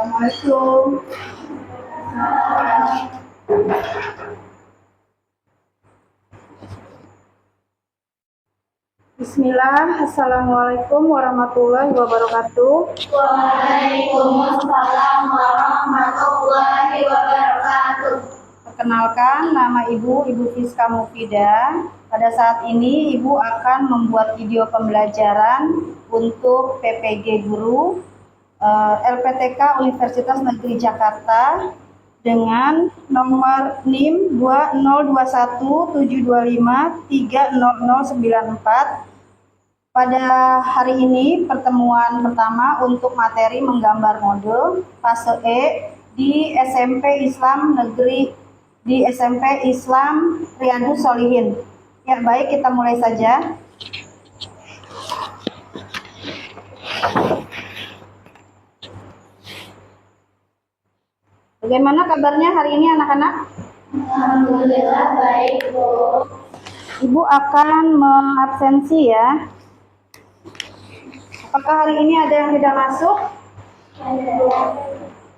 Assalamualaikum. Bismillah, Assalamualaikum warahmatullahi wabarakatuh. Waalaikumsalam warahmatullahi wabarakatuh. Perkenalkan, nama Ibu Fiska Mufida. Pada saat ini Ibu akan membuat video pembelajaran untuk PPG Guru LPTK Universitas Negeri Jakarta dengan nomor NIM 20172530094. Pada hari ini pertemuan pertama untuk materi menggambar model fase E di SMP Islam Riyadus Sholihin. Ya, baik, kita mulai saja. Bagaimana kabarnya hari ini anak-anak? Alhamdulillah baik, Bu. Ibu akan mengabsensi ya. Apakah hari ini ada yang tidak masuk?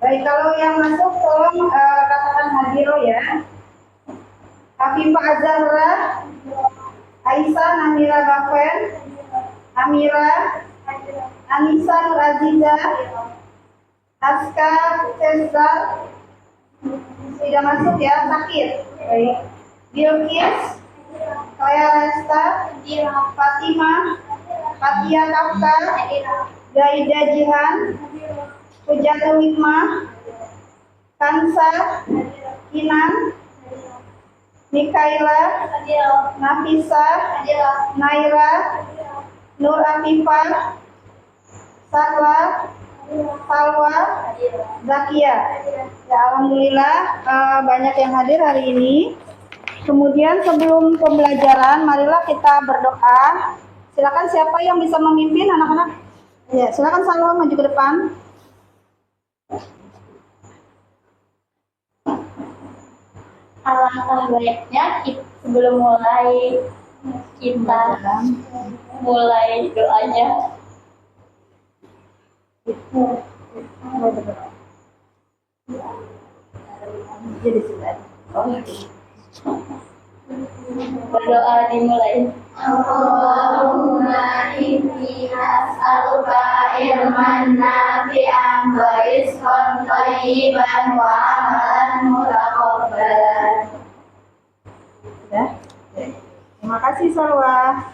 Baik, kalau yang masuk tolong katakan hadiro ya. Afifah Azahra, Aisyah Namira Gafen, Amira, Anissa Nur Aziza, Aska Cesar, tidak masuk ya, sakit. Baik. Bilkis, Kaya Lesta, Fatimah, Fatia Kafka, Gaida Jihan, Hujatul Hikmah, Kansa, Kinan, Mikaela, Nafisa, Naira, Nur Afifah, Salwa, Zakia. Ya, alhamdulillah banyak yang hadir hari ini. Kemudian sebelum pembelajaran, marilah kita berdoa. Silakan siapa yang bisa memimpin anak-anak? Ya, silakan Salwa maju ke depan. Alangkah baiknya sebelum kita mulai doanya. Berdoa dimulai. Allahumma inni as'aluka ilman nafi'an wa rizqan thayyiban wa amalan mutaqabbalan. Ya. Terima kasih Salwa.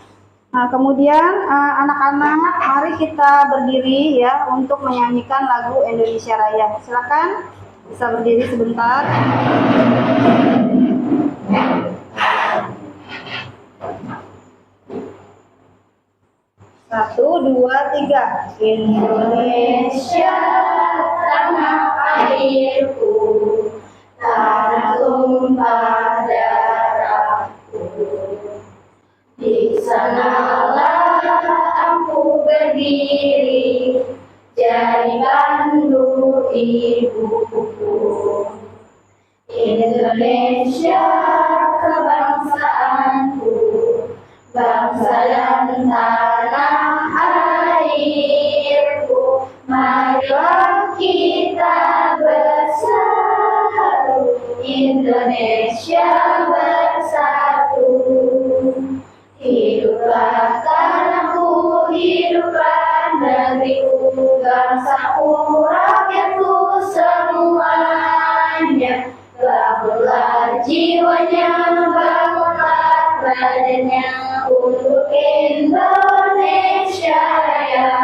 Nah, kemudian anak-anak mari kita berdiri ya untuk menyanyikan lagu Indonesia Raya. Silakan bisa berdiri sebentar. 1, 2, 3. Indonesia tanah airku, tanah tumpah darahku. Di sanalah aku berdiri, jadi pandu ibuku. Indonesia kebangsaanku, bangsa dan tanah airku. Marilah kita bersatu, Indonesia bersatu. Hiduplah tanahku, hiduplah negeriku, bangsaku, rakyatku semuanya. Bangunlah jiwanya, bangunlah badannya untuk Indonesia Raya.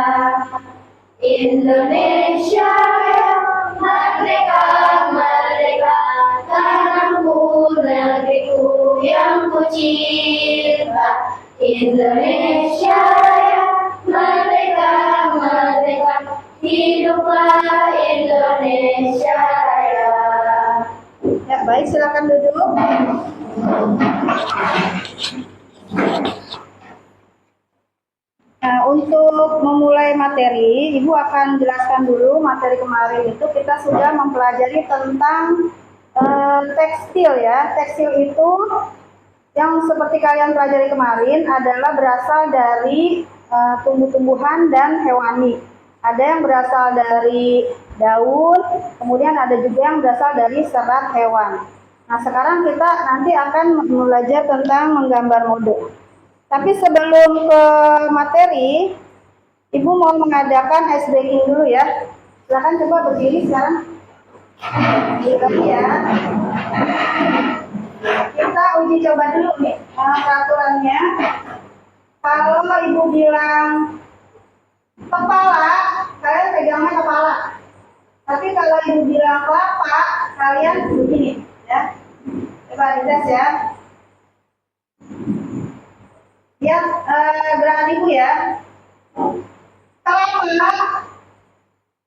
Indonesia Raya, merdeka, merdeka, tanahku, negeriku yang ku cinta. Indonesia Raya, merdeka, merdeka, hiduplah Indonesia Raya. Ya, baik, silakan duduk. Nah, untuk memulai materi, Ibu akan jelaskan dulu materi kemarin itu kita sudah mempelajari tentang tekstil ya. Tekstil itu yang seperti kalian pelajari kemarin adalah berasal dari tumbuh-tumbuhan dan hewani. Ada yang berasal dari daun, kemudian ada juga yang berasal dari serat hewan. Nah, sekarang kita nanti akan belajar tentang menggambar mode. Tapi sebelum ke materi, Ibu mau mengadakan ice breaking dulu ya. Silakan coba berdiri sekarang. Berdiri ya. Kita uji coba dulu nih peraturannya. Kalau Ibu bilang kepala, kalian pegangnya kepala. Tapi kalau Ibu bilang kelapa, kalian begini ya. Coba dites ya. Lihat gerakan Ibu ya. Kelapa.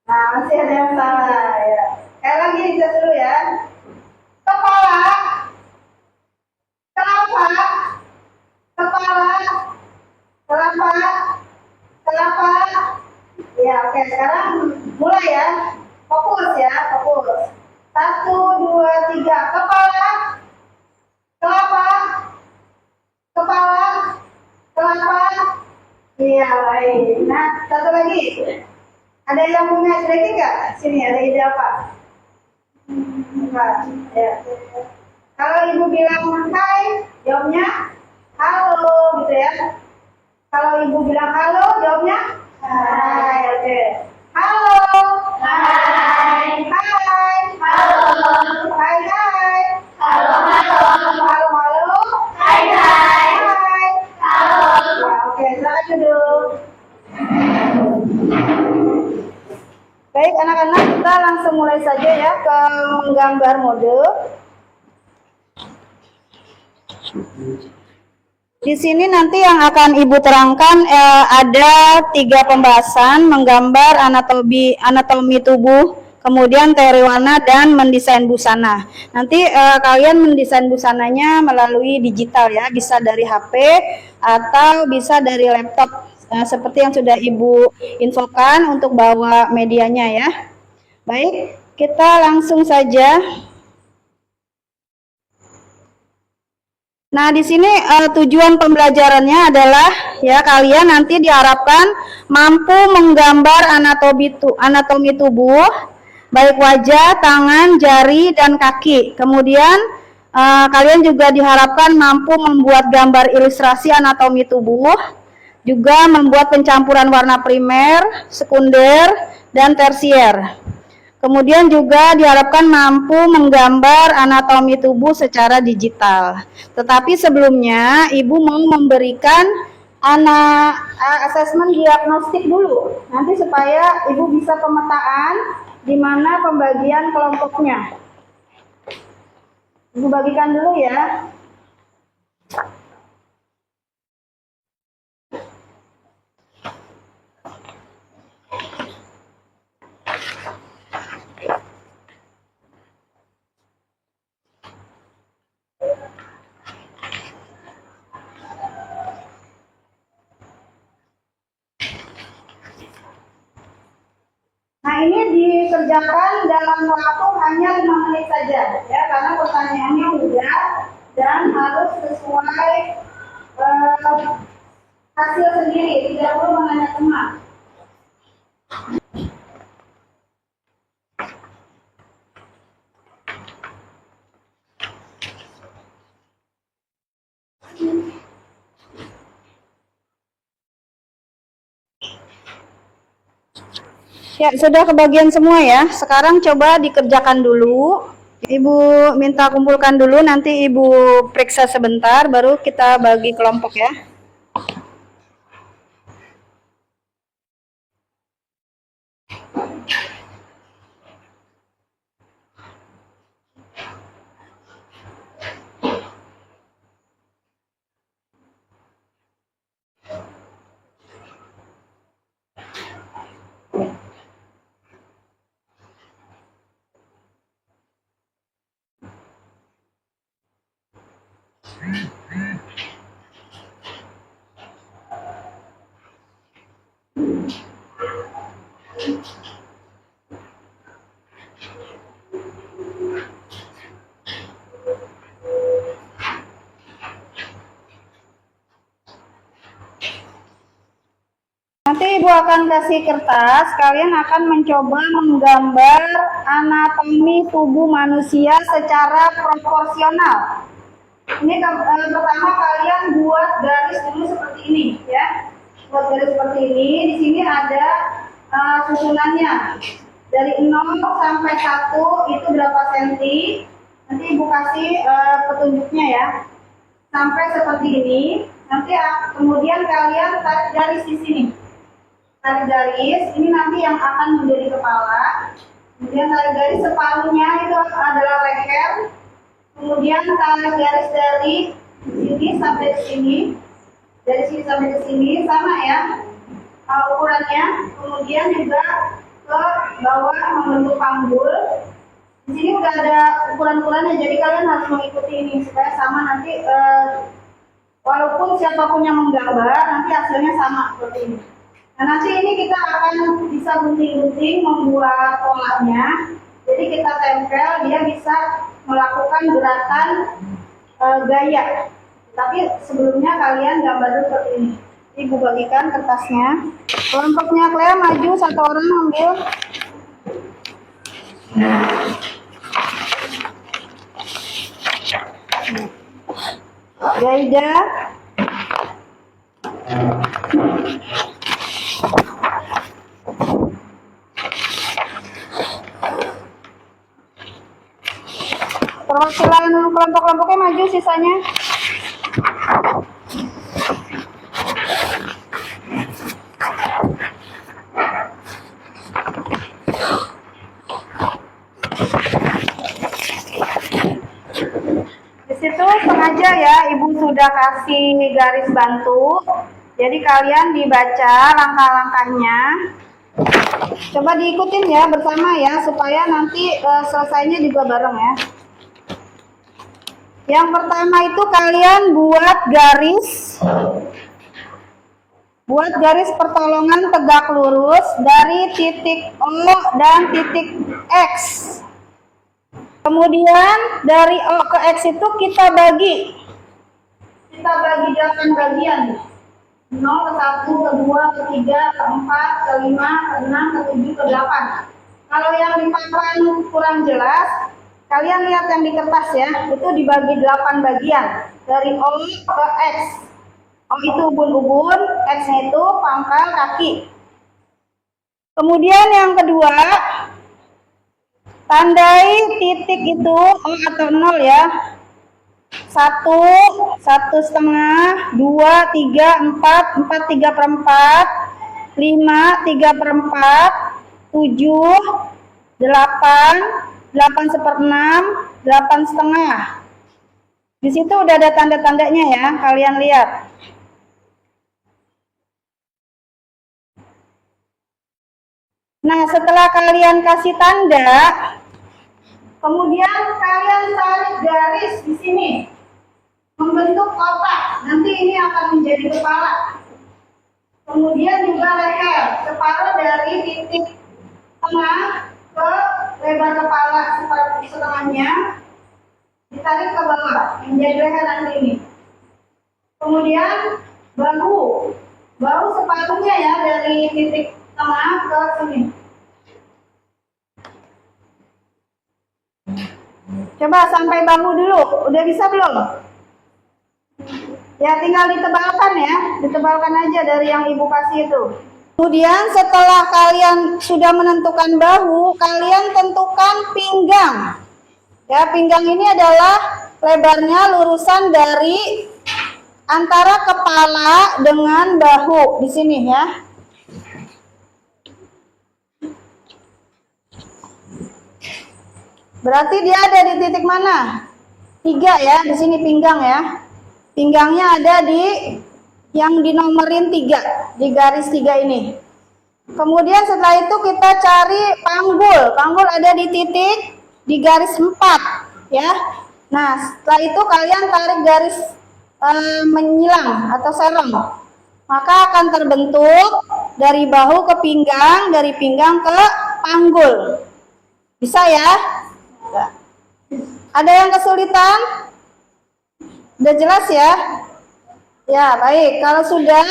Nah, masih ada yang salah ya. Sekali lagi dites dulu ya. Kepala. Kelapa. Kepala. Kelapa. Kelapa. Ya, oke. Sekarang mulai ya. Fokus ya, fokus. 1, 2, 3. Kepala. Kelapa. Kepala. Kelapa. Iya, baik. Nah, satu lagi. Ada yang punya strategi nggak? Sini ada ide apa? Enggak. Ya. Kalau Ibu bilang hai, jawabnya halo gitu ya. Kalau Ibu bilang halo, jawabnya hai. Oke. Halo. Hai. Hai. Halo. Hai hai. Halo, halo. Halo halo. Hai, hai. Hai. Halo. Ya, oke, silakan duduk. Baik anak-anak, kita langsung mulai saja ya ke menggambar mode. Di sini nanti yang akan Ibu terangkan ada 3 pembahasan: menggambar anatomi tubuh, kemudian teori warna, dan mendesain busana. Nanti kalian mendesain busananya melalui digital ya, bisa dari HP atau bisa dari laptop. Seperti yang sudah Ibu infokan untuk bawa medianya ya. Baik, kita langsung saja. Nah, di sini tujuan pembelajarannya adalah ya kalian nanti diharapkan mampu menggambar anatomi tubuh, baik wajah, tangan, jari, dan kaki. Kemudian kalian juga diharapkan mampu membuat gambar ilustrasi anatomi tubuh, juga membuat pencampuran warna primer, sekunder, dan tersier. Kemudian juga diharapkan mampu menggambar anatomi tubuh secara digital. Tetapi sebelumnya Ibu mau memberikan asesmen diagnostik dulu. Nanti supaya Ibu bisa pemetaan di mana pembagian kelompoknya. Ibu bagikan dulu ya. Nah, ini dikerjakan dalam waktu hanya 5 menit saja ya, karena pertanyaannya mudah dan harus sesuai hasil sendiri, tidak perlu menanya teman. Ya, sudah kebagian semua ya. Sekarang coba dikerjakan dulu. Ibu minta kumpulkan dulu, nanti Ibu periksa sebentar, baru kita bagi kelompok ya. Nanti Ibu akan kasih kertas, kalian akan mencoba menggambar anatomi tubuh manusia secara proporsional. Ini pertama kalian buat garis dulu seperti ini ya. Buat garis seperti ini, di sini ada susunannya. Dari 0 sampai 1 itu berapa senti? Nanti Ibu kasih petunjuknya ya. Sampai seperti ini. Nanti kemudian kalian tarik garis di sini. Tarik garis, ini nanti yang akan menjadi kepala. Kemudian tarik garis separuhnya itu adalah leher. Kemudian tarik garis dari sini sampai ke sini. Dari sini sampai ke sini sama ya ukurannya. Kemudian juga ke bawah membentuk panggul. Di sini udah ada ukuran-ukurannya, jadi kalian harus mengikuti ini supaya sama nanti. Walaupun siapapun yang menggambar, nanti hasilnya sama seperti ini. Nah, nanti ini kita akan bisa gunting-gunting membuat polanya. Jadi kita tempel, dia bisa melakukan gerakan gaya. Tapi sebelumnya kalian gambar dulu seperti ini. Ibu bagikan kertasnya. Kelompoknya Clea maju, satu orang ambil. Jaida. Perwakilan kelompok-kelompoknya maju, sisanya. Di situ sengaja ya, Ibu sudah kasih garis bantu. Jadi kalian dibaca langkah-langkahnya. Coba diikutin ya bersama ya, supaya nanti selesainya juga bareng ya. Yang pertama itu kalian buat garis pertolongan tegak lurus dari titik O dan titik X. Kemudian dari O ke X itu kita bagi 8 bagian. 0 ke 1, ke 2, ke 3, ke 4, ke 5, ke 6, ke 7, ke 8. Kalau yang di papan kurang jelas, kalian lihat yang di kertas ya, itu dibagi 8 bagian dari O ke X. O itu ubun-ubun, X-nya itu pangkal kaki. Kemudian yang kedua, tandai titik itu O atau 0 ya. 1, 1,5, 2, 3, 4, 4, 3/4, 5, 3/4, 7, 8, 8/6, 8,5. Di situ udah ada tanda-tandanya ya, kalian lihat. Nah, setelah kalian kasih tanda, kemudian kalian tarik garis di sini, membentuk kotak. Nanti ini akan menjadi kepala. Kemudian juga leher, separuh dari titik tengah ke lebar kepala seperti setengahnya, ditarik ke bawah menjadi leher nanti ini. Kemudian bahu separuhnya ya dari titik tengah ke sini. Coba sampai bahu dulu, udah bisa belum? Ya tinggal ditebalkan ya, ditebalkan aja dari yang Ibu kasih itu. Kemudian setelah kalian sudah menentukan bahu, kalian tentukan pinggang. Ya, pinggang ini adalah lebarnya lurusan dari antara kepala dengan bahu di sini ya. Berarti dia ada di titik mana? 3 ya, di sini pinggang ya. Pinggangnya ada di yang dinomorin 3, di garis 3 ini. Kemudian setelah itu kita cari panggul. Panggul ada di titik di garis 4 ya. Nah, setelah itu kalian tarik garis menyilang atau serong. Maka akan terbentuk dari bahu ke pinggang, dari pinggang ke panggul. Bisa ya? Ada yang kesulitan? Udah jelas ya? Ya, baik. Kalau sudah,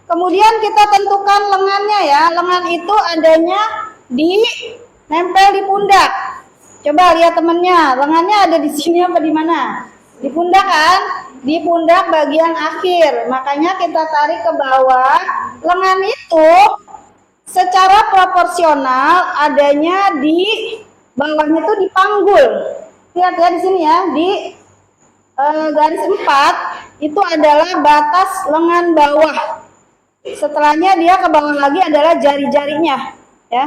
Kemudian kita tentukan lengannya ya. Lengan itu adanya nempel di pundak. Coba lihat temennya, lengannya ada di sini apa di mana? Di pundak kan? Di pundak bagian akhir. Makanya kita tarik ke bawah. Lengan itu secara proporsional adanya di bawahnya itu di panggul. Lihat ya di sini ya, di garis 4 itu adalah batas lengan bawah. Setelahnya dia ke bawah lagi adalah jari-jarinya, ya.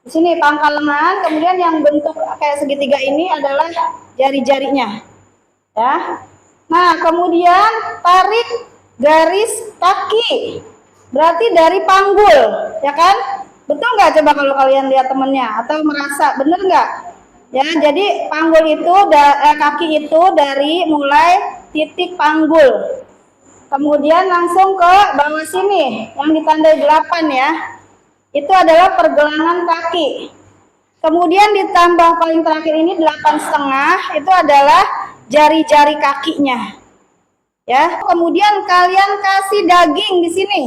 Di sini pangkal lengan, kemudian yang bentuk kayak segitiga ini adalah jari-jarinya, ya. Nah, kemudian tarik garis kaki, berarti dari panggul, ya kan? Betul nggak coba kalau kalian lihat temennya atau merasa bener nggak? Ya, jadi panggul itu kaki itu dari mulai titik panggul. Kemudian langsung ke bawah sini yang ditandai 8 ya. Itu adalah pergelangan kaki. Kemudian ditambah paling terakhir ini 8,5 itu adalah jari-jari kakinya. Ya, kemudian kalian kasih daging di sini.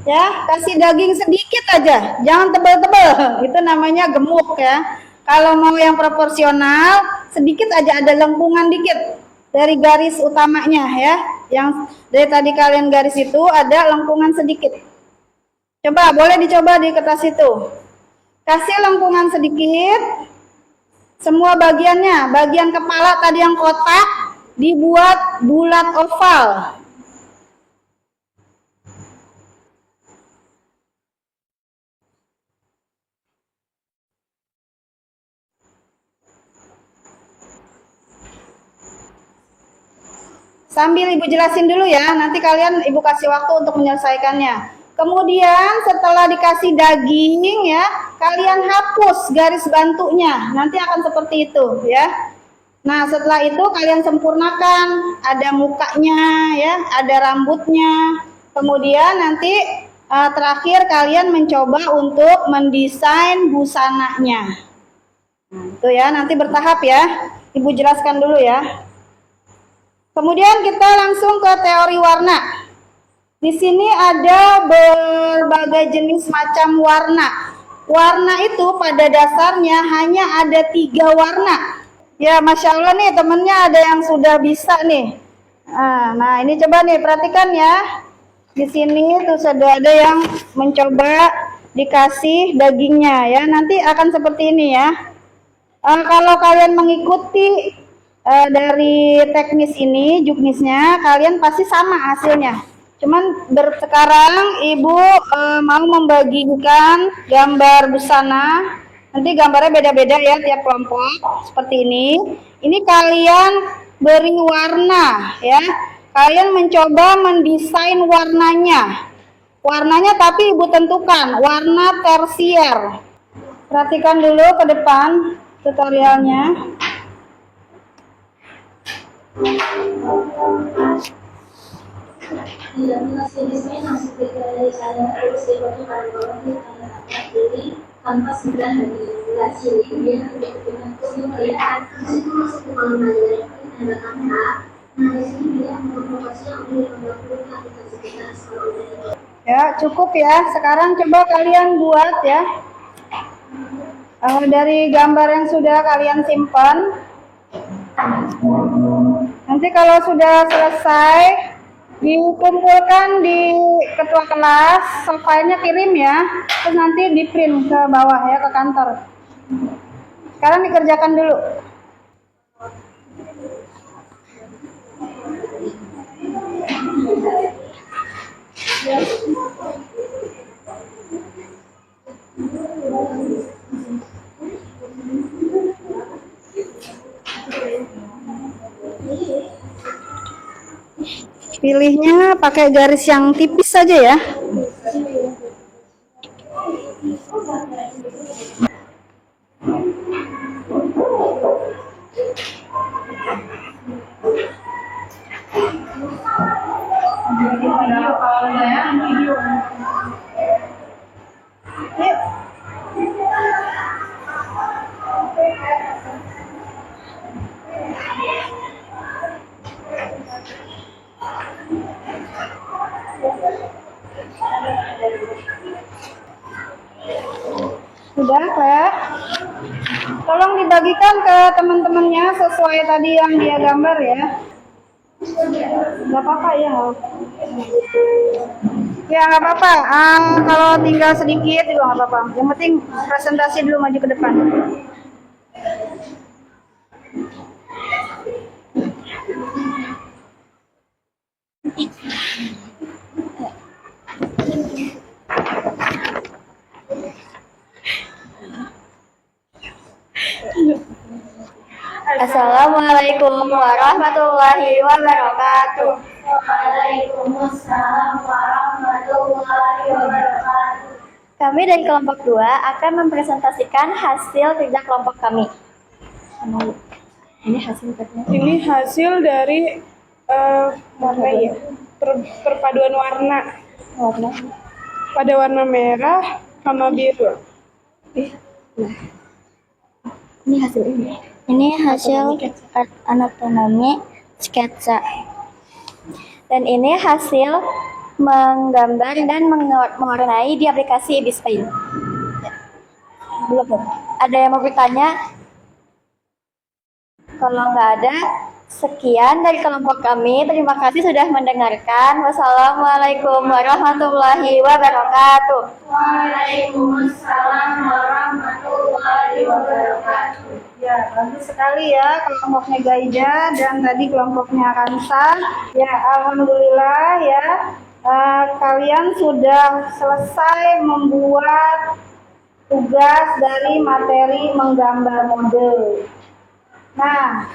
Ya, kasih daging sedikit aja, jangan tebal-tebal. Itu namanya gemuk ya. Kalau mau yang proporsional, sedikit aja ada lengkungan dikit dari garis utamanya ya. Yang dari tadi kalian garis itu ada lengkungan sedikit. Coba, boleh dicoba di kertas itu. Kasih lengkungan sedikit. Semua bagiannya, bagian kepala tadi yang kotak dibuat bulat oval. Sambil Ibu jelasin dulu ya, nanti kalian Ibu kasih waktu untuk menyelesaikannya. Kemudian setelah dikasih daging ya, kalian hapus garis bantunya. Nanti akan seperti itu ya. Nah, setelah itu kalian sempurnakan, ada mukanya ya, ada rambutnya. Kemudian nanti terakhir kalian mencoba untuk mendesain busananya. Nah, itu ya, nanti bertahap ya. Ibu jelaskan dulu ya. Kemudian kita langsung ke teori warna. Di sini ada berbagai jenis macam warna. Warna itu pada dasarnya hanya ada 3 warna. Ya, Masya Allah nih temennya ada yang sudah bisa nih. Nah ini coba nih perhatikan ya. Di sini tuh sudah ada yang mencoba dikasih dagingnya ya. Nanti akan seperti ini ya. Kalau kalian mengikuti dari teknis ini, juknisnya, kalian pasti sama hasilnya. Cuman sekarang Ibu mau membagikan gambar busana. Nanti gambarnya beda-beda ya tiap kelompok. Seperti ini. Ini kalian beri warna ya. Kalian mencoba mendesain warnanya. Warnanya tapi Ibu tentukan warna tersier. Perhatikan dulu ke depan tutorialnya. Ya, cukup ya. Sekarang coba kalian buat ya. Dari gambar yang sudah kalian simpan. Nanti kalau sudah selesai dikumpulkan di ketua kelas, filenya kirim ya, terus nanti di print ke bawah ya ke kantor. Sekarang dikerjakan dulu. Pilihnya pakai garis yang tipis saja ya. Tolong dibagikan ke teman-temannya sesuai tadi yang dia gambar ya. Nggak apa-apa ya. Ya nggak apa-apa. Kalau tinggal sedikit juga nggak apa-apa. Yang penting presentasi dulu maju ke depan. Assalamualaikum warahmatullahi wabarakatuh. Waalaikumsalam warahmatullahi wabarakatuh. Kami dari kelompok 2 akan mempresentasikan hasil kerja kelompok kami. Ini hasil kerja. Ini hasil dari warna ya, perpaduan warna. Warna. Pada warna merah sama biru. Ini hasil ini. Ini hasil anatomi sketsa. Dan ini hasil menggambar dan mewarnai di aplikasi Ibis Paint. Belum. Ada yang mau bertanya? Kalau nggak ada, sekian dari kelompok kami. Terima kasih sudah mendengarkan. Wassalamualaikum warahmatullahi wabarakatuh. Waalaikumsalam warahmatullahi wabarakatuh. Ya, bagus sekali ya kelompoknya Gaija dan tadi kelompoknya Kansa. Ya, alhamdulillah ya. Kalian sudah selesai membuat tugas dari materi menggambar model. Nah,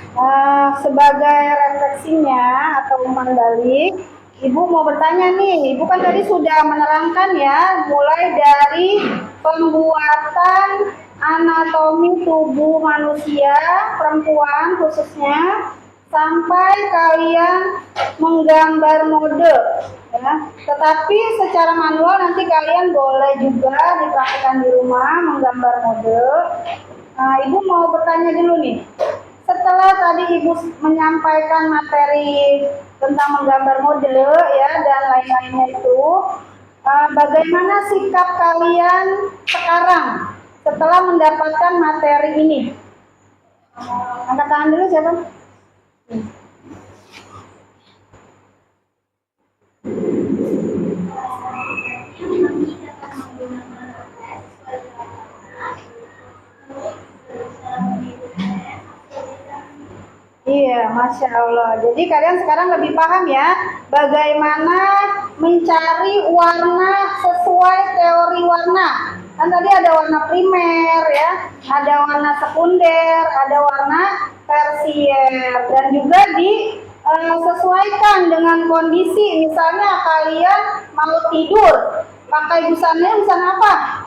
sebagai refleksinya atau umpan balik, Ibu mau bertanya nih. Ibu kan tadi sudah menerangkan ya, mulai dari pembuatan anatomi tubuh manusia, perempuan khususnya, sampai kalian menggambar model. Ya. Tetapi secara manual nanti kalian boleh juga dipraktikkan di rumah menggambar model. Nah, Ibu mau bertanya dulu nih. Setelah tadi Ibu menyampaikan materi tentang menggambar model ya dan lain-lainnya itu, bagaimana sikap kalian sekarang setelah mendapatkan materi ini? Angkat tangan dulu siapa? Iya, Masya Allah. Jadi kalian sekarang lebih paham ya bagaimana mencari warna sesuai teori warna. Kan tadi ada warna primer ya, ada warna sekunder, ada warna tersier, dan juga disesuaikan dengan kondisi. Misalnya kalian mau tidur, pakai busananya busana apa?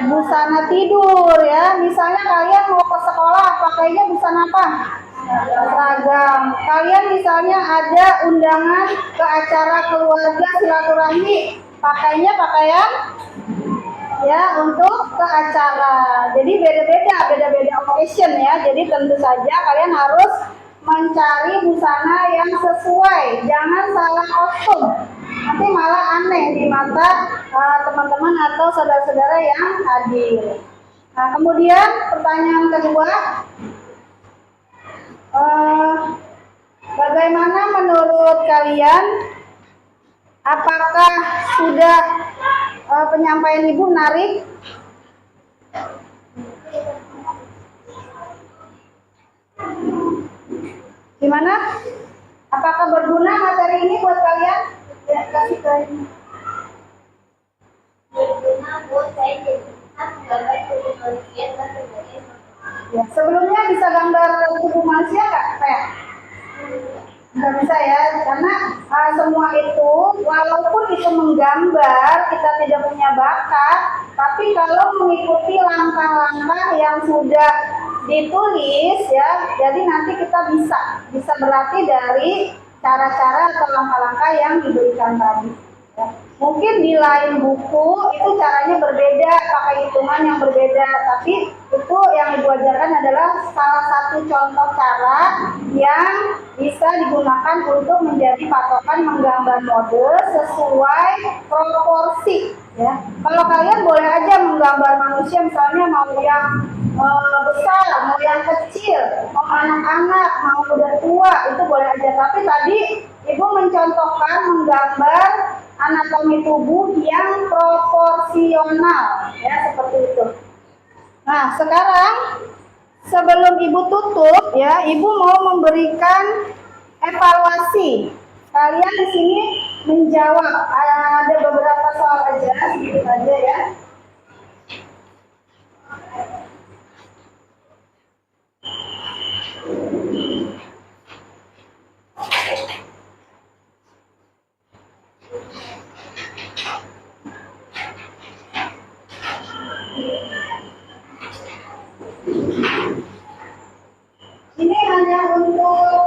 Busana tidur ya. Misalnya kalian mau ke sekolah, pakainya busana apa? Seragam. Kalian misalnya ada undangan ke acara keluarga silaturahmi, pakainya pakaian ya untuk ke acara. Jadi beda-beda occasion ya. Jadi tentu saja kalian harus mencari busana yang sesuai. Jangan salah kostum. Nanti malah aneh di mata teman-teman atau saudara-saudara yang hadir. Nah, kemudian pertanyaan kedua, bagaimana menurut kalian? Apakah sudah penyampaian Ibu menarik? Gimana? Apakah berguna materi ini buat kalian? Ya, kasih ke ini. Berguna buat saya jadi menggambar tubuh manusia dan berbagai Ya, sebelumnya bisa gambar tubuh manusia nggak? Kayak? Nggak bisa ya, karena semua itu, walaupun itu menggambar, kita tidak punya bakat, tapi kalau mengikuti langkah-langkah yang sudah ditulis ya, jadi nanti kita bisa berlatih dari cara-cara atau langkah-langkah yang diberikan tadi. Ya. Mungkin di lain buku itu caranya berbeda, pakai hitungan yang berbeda, tapi itu yang Ibu ajarkan adalah salah satu contoh cara yang bisa digunakan untuk menjadi patokan menggambar model sesuai proporsi. Ya. Kalau kalian boleh aja menggambar manusia, misalnya mau yang besar, mau yang kecil, mau anak-anak, mau udah tua, itu boleh aja. Tapi tadi Ibu mencontohkan, menggambar anatomi tubuh yang proporsional, ya seperti itu. Nah, sekarang sebelum Ibu tutup, ya, Ibu mau memberikan evaluasi. Kalian di sini menjawab. Ada beberapa soal aja, sedikit aja ya. Ini hanya untuk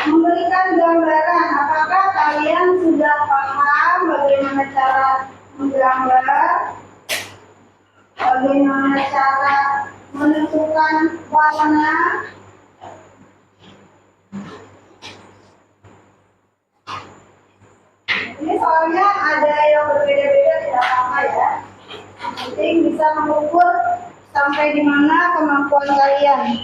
memberikan gambaran apakah kalian sudah paham bagaimana cara menggambar, bagaimana cara menentukan warna. Ini soalnya ada yang berbeda-beda, tidak apa-apa ya. Yang penting bisa mengukur sampai di mana kemampuan kalian.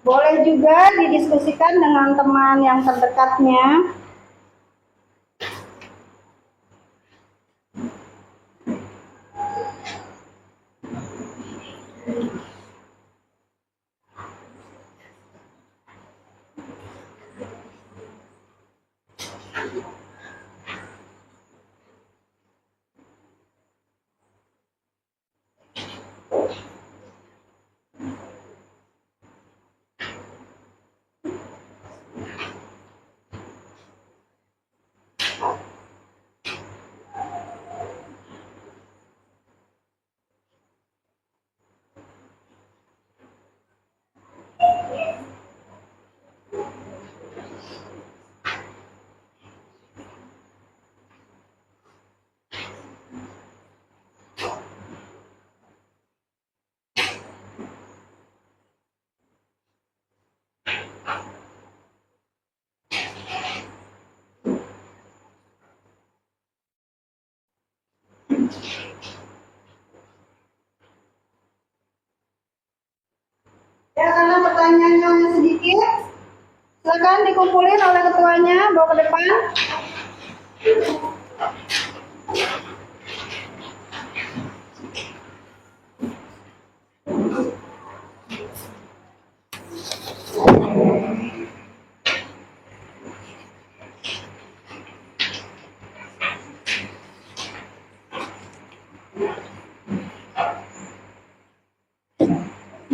Boleh juga didiskusikan dengan teman yang terdekatnya. Ya, karena pertanyaannya hanya sedikit, silakan dikumpulin oleh ketuanya, bawa ke depan.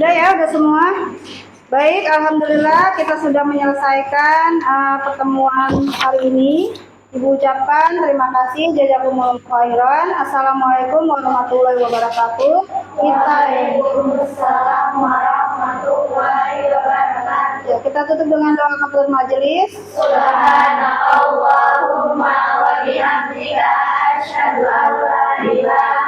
Udah ya, udah semua. Baik, alhamdulillah kita sudah menyelesaikan pertemuan hari ini. Ibu ucapkan terima kasih, jazakumullah khairan. Assalamualaikum warahmatullahi wabarakatuh. Waalaikumsalam warahmatullahi wabarakatuh. Ya, kita tutup dengan doa kafaratul majelis. Subhanakallahumma wa bihamdika asyhadu an la ilaha